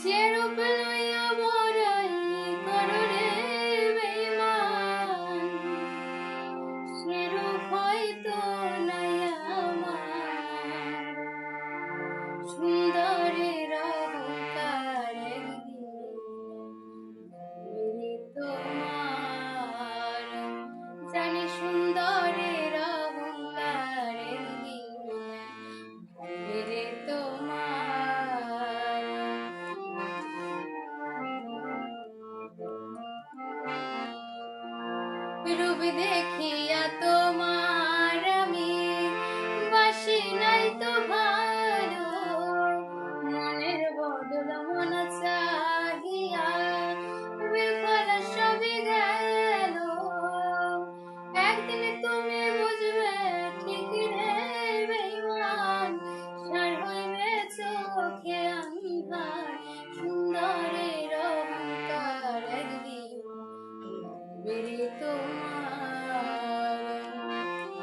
যে রূপ লইয়া বড়াই করো রে বেঈমান, সে রূপ হয়তো নাই আমার। সুন্দরের অহংকারের দিনে তোমার, জানি সুন্দরের অহংকারের দিনে তোমার। রূপ দেখিয়া তোমার আমি বাসি নাই তো ভালো, মনের বদল মন চাহিয়া বিফল সবই গেল। একদিন তুমি বুঝবে ঠিক রে বেঈমান, সার হইবে চোখে আন্ধার।